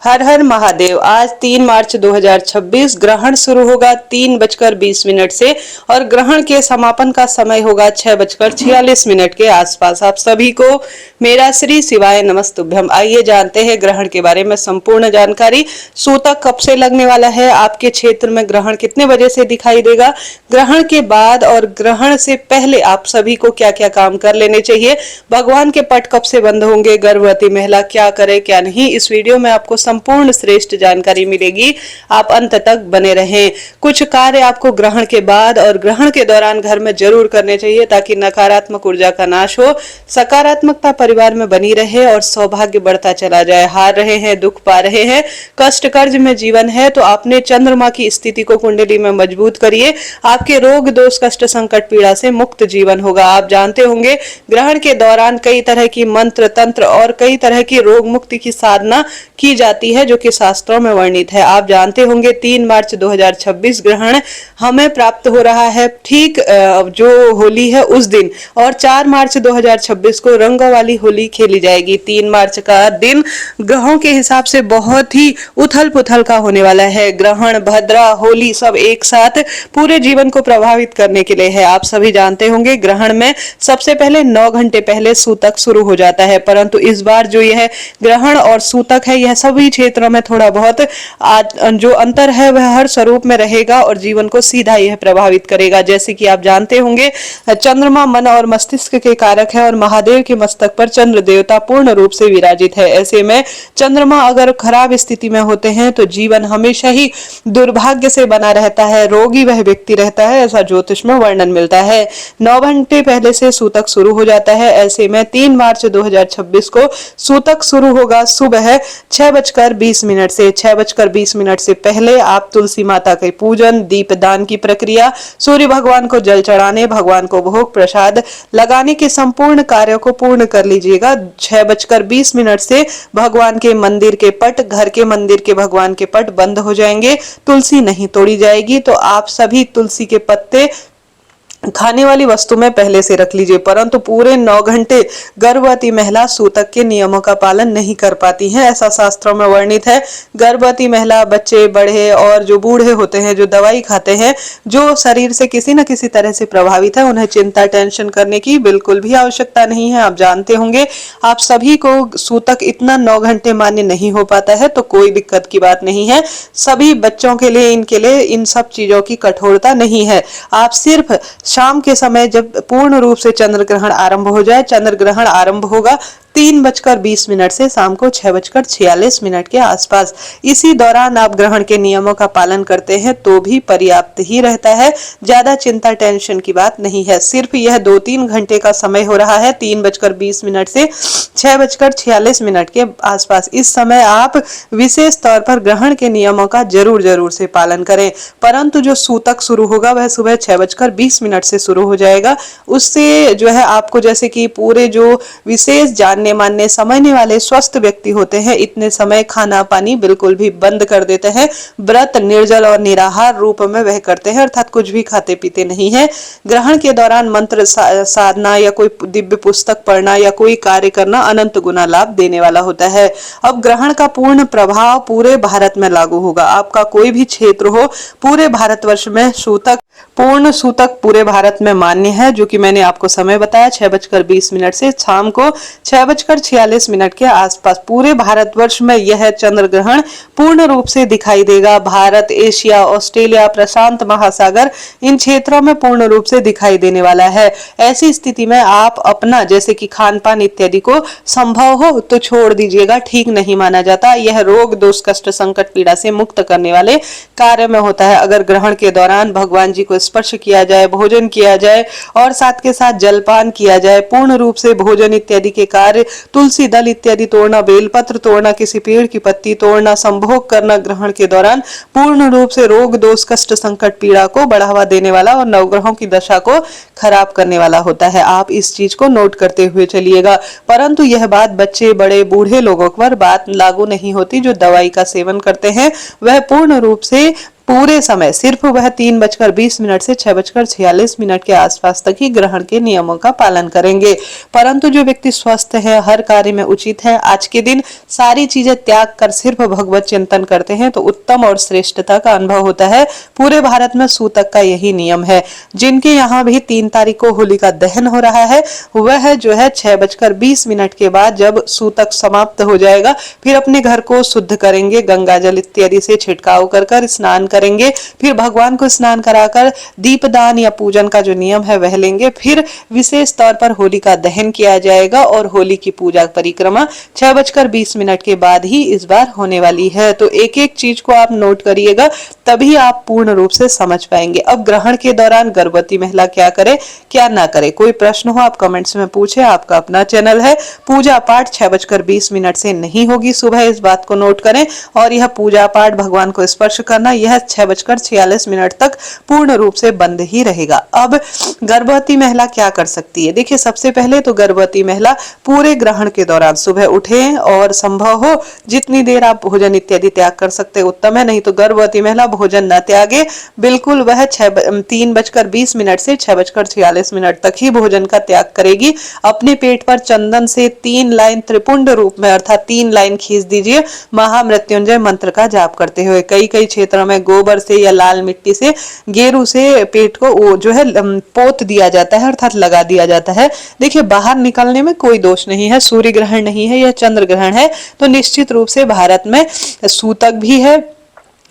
हर हर महादेव। आज 3 मार्च 2026 ग्रहण शुरू होगा 3:20 से और ग्रहण के समापन का समय होगा 6:46 के आसपास। आप सभी को मेरा श्री शिवाय नमस्तुभ्यम। आइए जानते हैं ग्रहण के बारे में संपूर्ण जानकारी। सूतक कब से लगने वाला है, आपके क्षेत्र में ग्रहण कितने बजे से दिखाई देगा, ग्रहण के बाद और ग्रहण से पहले आप सभी को क्या क्या काम कर लेने चाहिए, भगवान के पट कब से बंद होंगे, गर्भवती महिला क्या करे क्या नहीं, इस वीडियो में आपको संपूर्ण श्रेष्ठ जानकारी मिलेगी। आप अंत तक बने रहें। कुछ कार्य आपको ग्रहण के बाद और ग्रहण के दौरान घर में जरूर करने चाहिए ताकि नकारात्मक ऊर्जा का नाश हो, सकारात्मकता परिवार में बनी रहे और सौभाग्य बढ़ता चला जाए। हार रहे हैं, दुख पा रहे हैं, कष्ट कर्ज में जीवन है तो आपने चंद्रमा की स्थिति को कुंडली में मजबूत करिए। आपके रोग दोष कष्ट संकट पीड़ा से मुक्त जीवन होगा। आप जानते होंगे ग्रहण के दौरान कई तरह की मंत्र तंत्र और कई तरह की रोग मुक्ति की साधना की जाती है जो कि शास्त्रों में वर्णित है। आप जानते होंगे 3 मार्च 2026 ग्रहण हमें प्राप्त हो रहा है ठीक जो होली है उस दिन, और 4 मार्च 2026 को रंगों वाली होली खेली जाएगी। 3 मार्च का दिन ग्रहों के हिसाब से बहुत ही उथल पुथल का होने वाला है। ग्रहण, भद्रा, होली सब एक साथ पूरे जीवन को प्रभावित करने के लिए है। आप सभी जानते होंगे ग्रहण में सबसे पहले 9 घंटे पहले सूतक शुरू हो जाता है, परंतु इस बार जो यह ग्रहण और सूतक है यह सभी क्षेत्रों में थोड़ा बहुत जो अंतर है वह हर स्वरूप में रहेगा और जीवन को सीधा यह प्रभावित करेगा। जैसे कि आप जानते होंगे चंद्रमा मन और मस्तिष्क के कारक है और महादेव के मस्तक पर चंद्र देवता पूर्ण रूप से विराजित है। ऐसे में चंद्रमा अगर खराब स्थिति में होते हैं तो जीवन हमेशा ही दुर्भाग्य से बना रहता है, रोगी वह व्यक्ति रहता है, ऐसा ज्योतिष में वर्णन मिलता है। 9 घंटे पहले से सूतक शुरू हो जाता है। ऐसे में 3 मार्च 2026 को सूतक शुरू होगा सुबह 6:20 से। 6:20 से पहले आप तुलसी माता के पूजन, दीपदान की प्रक्रिया, सूर्य भगवान को जल चढ़ाने, भगवान को भोग प्रसाद लगाने के संपूर्ण कार्यों को पूर्ण कर लीजिएगा। 6:20 से भगवान के मंदिर के पट, घर के मंदिर के भगवान के पट बंद हो जाएंगे, तुलसी नहीं तोड़ी जाएगी। तो आप सभी तुलसी के पत्ते खाने वाली वस्तु में पहले से रख लीजिए, परंतु पूरे 9 घंटे गर्भवती महिला सूतक के नियमों का पालन नहीं कर पाती है, ऐसा शास्त्रों में वर्णित है। गर्भवती महिला, बच्चे, बड़े और जो बूढ़े होते हैं, जो दवाई खाते हैं, जो शरीर से किसी न किसी तरह से प्रभावित है, उन्हें चिंता टेंशन करने की बिल्कुल भी आवश्यकता नहीं है। आप जानते होंगे आप सभी को सूतक इतना 9 घंटे मान्य नहीं हो पाता है तो कोई दिक्कत की बात नहीं है। सभी बच्चों के लिए इनके लिए इन सब चीजों की कठोरता नहीं है। आप सिर्फ शाम के समय जब पूर्ण रूप से चंद्र ग्रहण आरंभ हो जाए, चंद्र ग्रहण आरंभ होगा 3:20 से शाम को 6:46 के आसपास, इसी दौरान आप ग्रहण के नियमों का पालन करते हैं तो भी पर्याप्त ही रहता है। ज्यादा चिंता टेंशन की बात नहीं है। सिर्फ यह 2-3 घंटे का समय हो रहा है 3:20 से 6:46 के आसपास। इस समय आप विशेष तौर पर ग्रहण के नियमों का जरूर से पालन करें। परंतु जो सूतक शुरू होगा वह सुबह 6:20 से शुरू हो जाएगा। उससे जो है आपको जैसे कि पूरे जो विशेष जानने मानने समझने वाले स्वस्थ व्यक्ति होते हैं, इतने समय खाना पानी बिल्कुल भी बंद कर देते हैं। व्रत, निर्जल और निराहार रूप में वह करते हैं, अर्थात कुछ भी खाते पीते नहीं है। ग्रहण के दौरान मंत्र साधना या कोई दिव्य पुस्तक पढ़ना या कोई कार्य करना अनंत गुना लाभ देने वाला होता है। अब ग्रहण का पूर्ण प्रभाव पूरे भारत में लागू होगा। आपका कोई भी क्षेत्र हो, पूरे भारतवर्ष में पूर्ण सूतक पूरे भारत में मान्य है, जो कि मैंने आपको समय बताया 6:20 से शाम को 6:46 के आसपास। पूरे भारतवर्ष में यह चंद्र ग्रहण पूर्ण रूप से दिखाई देगा। भारत, एशिया, ऑस्ट्रेलिया, प्रशांत महासागर इन क्षेत्रों में पूर्ण रूप से दिखाई देने वाला है। ऐसी स्थिति में आप अपना जैसे कि खान पान इत्यादि को संभव हो तो छोड़ दीजिएगा, ठीक नहीं माना जाता। यह रोग दोष कष्ट संकट पीड़ा से मुक्त करने वाले कार्य में होता है। अगर ग्रहण के दौरान भगवान जी को स्पर्श किया जाए, भोजन किया जाए और साथ के साथ जलपान किया जाए, पूर्ण रूप से भोजन इत्यादि के कार्य, तुलसी दल इत्यादि तोड़ना, बेलपत्र तोड़ना, किसी पेड़ की पत्ती तोड़ना, संभोग करना ग्रहण के दौरान पूर्ण रूप से रोग दोष कष्ट संकट पीड़ा को बढ़ावा देने वाला और नवग्रहों की दशा को खराब करने वाला होता है। आप इस चीज को नोट करते हुए चलिएगा। परंतु यह बात बच्चे, बड़े, बूढ़े लोगों पर बात लागू नहीं होती। जो दवाई का सेवन करते हैं वह पूर्ण रूप से पूरे समय सिर्फ वह 3:20 से 6:46 के आसपास तक ही ग्रहण के नियमों का पालन करेंगे। परंतु जो व्यक्ति स्वस्थ है, हर कार्य में उचित है, आज के दिन सारी चीजें त्याग कर सिर्फ भगवत चिंतन करते हैं तो उत्तम और श्रेष्ठता का अनुभव होता है। पूरे भारत में सूतक का यही नियम है। जिनके यहाँ भी 3 तारीख को होलिका दहन हो रहा है, वह जो है 6:20 के बाद जब सूतक समाप्त हो जाएगा फिर अपने घर को शुद्ध करेंगे, गंगा जल इत्यादि से छिड़काव कर कर स्नान करेंगे, फिर भगवान को स्नान कराकर दीपदान या पूजन का जो नियम है वह लेंगे। फिर विशेष तौर पर होलिका दहन किया जाएगा और होली की पूजा परिक्रमा 6:20 के बाद ही इस बार होने वाली है। तो एक एक चीज को आप नोट करिएगा, तभी आप पूर्ण रूप से समझ पाएंगे। अब ग्रहण के दौरान गर्भवती महिला क्या करे क्या ना करे, कोई प्रश्न हो आप कमेंट्स में पूछे। आपका अपना चैनल है। पूजा पाठ 6:20 से नहीं होगी सुबह, इस बात को नोट करें। और यह पूजा पाठ भगवान को स्पर्श करना यह 6:46 तक पूर्ण रूप से बंद ही रहेगा। अब गर्भवती महिला क्या कर सकती है? देखिए, सबसे पहले तो गर्भवती महिला पूरे ग्रहण के दौरान सुबह उठे और संभव हो जितनी देर आप भोजन इत्यादि त्याग कर सकते उत्तम है, नहीं तो गर्भवती महिला भोजन न त्यागे, बिल्कुल वह 3:20 से 6:46 तक ही भोजन का त्याग करेगी। अपने पेट पर चंदन से 3 लाइन त्रिपुंड रूप में अर्थात 3 लाइन खींच दीजिए महामृत्युंजय मंत्र का जाप करते हुए। कई कई क्षेत्रों में गोबर से या लाल मिट्टी से, गेरू से पेट को जो है पोत दिया जाता है अर्थात लगा दिया जाता है। देखिए, बाहर निकलने में कोई दोष नहीं है, सूर्य ग्रहण नहीं है या चंद्र ग्रहण है तो निश्चित रूप से भारत में सूतक भी है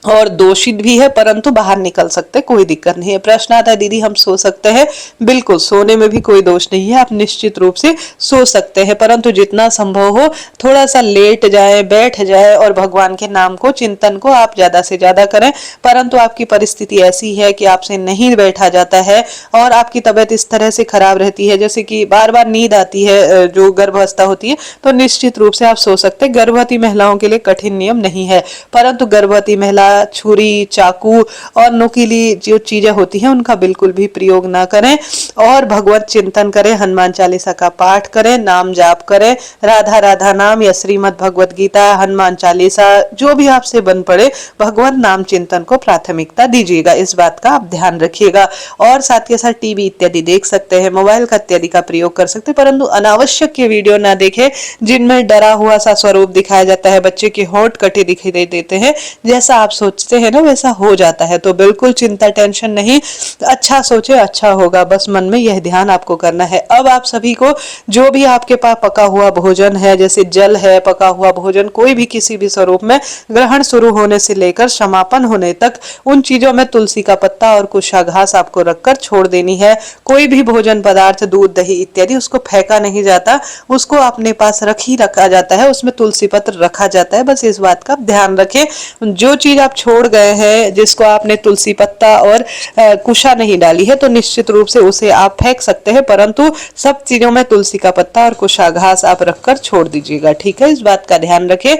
और दोषित भी है, परंतु बाहर निकल सकते, कोई दिक्कत नहीं है। प्रश्न आता है दीदी हम सो सकते हैं? बिल्कुल, सोने में भी कोई दोष नहीं है, आप निश्चित रूप से सो सकते हैं, परंतु जितना संभव हो थोड़ा सा लेट जाए, बैठ जाए और भगवान के नाम को, चिंतन को आप ज्यादा से ज्यादा करें। परंतु आपकी परिस्थिति ऐसी है कि आपसे नहीं बैठा जाता है और आपकी तबीयत इस तरह से खराब रहती है जैसे कि बार बार नींद आती है, जो गर्भावस्था होती है, तो निश्चित रूप से आप सो सकते हैं। गर्भवती महिलाओं के लिए कठिन नियम नहीं है, परंतु गर्भवती महिला छुरी, चाकू और नुकीली जो चीजें होती हैं उनका बिल्कुल भी प्रयोग ना करें और भगवत चिंतन करें, हनुमान चालीसा का पाठ करें, नाम जाप करें, राधा राधा नाम या श्रीमद् भगवत गीता, हनुमान चालीसा, जो भी आपसे बन पड़े, भगवत नाम चिंतन को प्राथमिकता दीजिएगा। इस बात का आप ध्यान रखिएगा। और साथ के साथ टीवी इत्यादि देख सकते हैं, मोबाइल का इत्यादि का प्रयोग कर सकते हैं, परंतु अनावश्यक के वीडियो ना देखें जिनमें डरा हुआ सा स्वरूप दिखाया जाता है, बच्चे के होंठ कटे दिखाई देते हैं, जैसा आप सोचते हैं ना वैसा हो जाता है। तो बिल्कुल चिंता, टेंशन नहीं, अच्छा सोचे अच्छा होगा, बस मन में यह ध्यान आपको करना है। अब आप सभी को जो भी आपके पास पका हुआ भोजन है, जैसे जल है, पका हुआ भोजन, कोई भी किसी भी स्वरूप में, ग्रहण शुरू होने से लेकर समापन होने तक उन चीजों में तुलसी का पत्ता और कुशा घास आपको रखकर छोड़ देनी है। कोई भी भोजन पदार्थ, दूध दही इत्यादि, उसको फेंका नहीं जाता, उसको अपने पास रखा जाता है, उसमें तुलसी पत्र रखा जाता है। बस इस बात का ध्यान रखें। जो चीज आप छोड़ गए हैं, जिसको आपने तुलसी पत्ता और कुशा नहीं डाली है, तो निश्चित रूप से उसे आप फेंक सकते हैं, परंतु सब चीजों में तुलसी का पत्ता और कुशा घास आप रखकर छोड़ दीजिएगा। ठीक है, इस बात का ध्यान रखें।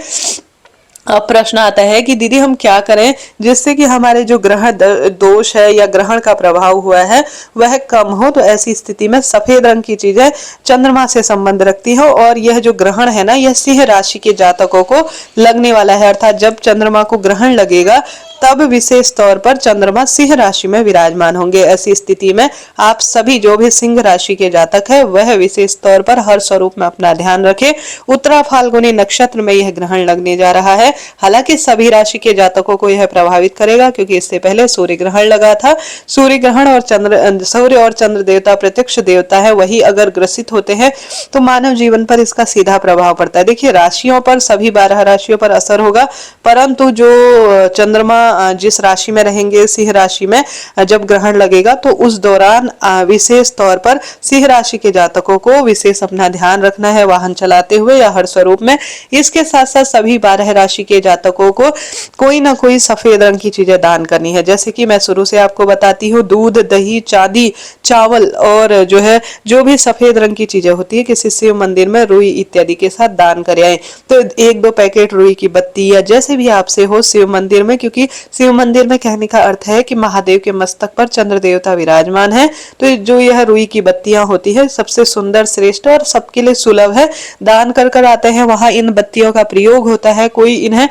अब प्रश्न आता है कि दीदी हम क्या करें जिससे कि हमारे जो ग्रहण दोष है या ग्रहण का प्रभाव हुआ है वह कम हो। तो ऐसी स्थिति में सफेद रंग की चीजें चंद्रमा से संबंध रखती है और यह जो ग्रहण है ना, यह सिंह राशि के जातकों को लगने वाला है, अर्थात जब चंद्रमा को ग्रहण लगेगा तब विशेष तौर पर चंद्रमा सिंह राशि में विराजमान होंगे। ऐसी स्थिति में आप सभी जो भी सिंह राशि के जातक है वह विशेष तौर पर हर स्वरूप में अपना ध्यान रखें। उत्तरा फाल्गुनी नक्षत्र में यह ग्रहण लगने जा रहा है। हालांकि सभी राशि के जातकों को यह प्रभावित करेगा क्योंकि इससे पहले सूर्य ग्रहण लगा था। सूर्य ग्रहण और सूर्य और चंद्र देवता प्रत्यक्ष देवता है, वही अगर ग्रसित होते हैं तो मानव जीवन पर इसका सीधा प्रभाव पड़ता है। देखिए, राशियों पर, सभी 12 राशियों पर असर होगा, परंतु जो चंद्रमा जिस राशि में रहेंगे, सिंह राशि में जब ग्रहण लगेगा तो उस दौरान विशेष तौर पर सिंह राशि के जातकों को विशेष अपना ध्यान रखना है, वाहन चलाते हुए या हर स्वरूप में। इसके साथ साथ सभी 12 राशि के जातकों को कोई ना कोई सफेद रंग की चीजें दान करनी है, जैसे कि मैं शुरू से आपको बताती हूँ, दूध, दही, चांदी, चावल और जो भी सफेद रंग की चीजें होती है किसी शिव मंदिर में रुई इत्यादि के साथ दान कर आए। तो 1-2 पैकेट रुई की बत्ती या जैसे भी आपसे हो शिव मंदिर में, क्योंकि शिव मंदिर में कहने का अर्थ है कि महादेव के मस्तक पर चंद्र देवता विराजमान है, तो जो यह रुई की बत्तियां होती है सबसे सुंदर, श्रेष्ठ और सबके लिए सुलभ है। दान कर आते हैं, वहां इन बत्तियों का प्रयोग होता है। कोई इन्हें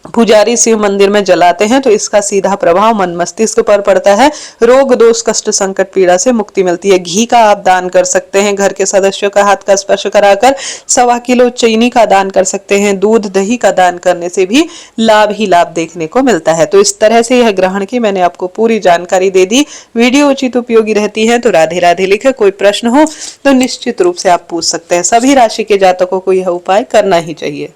पुजारी शिव मंदिर में जलाते हैं तो इसका सीधा प्रभाव मन मस्तिष्क पर पड़ता है। रोग दोष कष्ट संकट पीड़ा से मुक्ति मिलती है। घी का आप दान कर सकते हैं। घर के सदस्यों का हाथ का स्पर्श कराकर 1.25 किलो चीनी का दान कर सकते हैं। दूध दही का दान करने से भी लाभ ही लाभ देखने को मिलता है। तो इस तरह से यह ग्रहण की मैंने आपको पूरी जानकारी दे दी। वीडियो उचित उपयोगी रहती है तो राधे राधे लिखे। कोई प्रश्न हो तो निश्चित रूप से आप पूछ सकते हैं। सभी राशि के जातकों को यह उपाय करना ही चाहिए।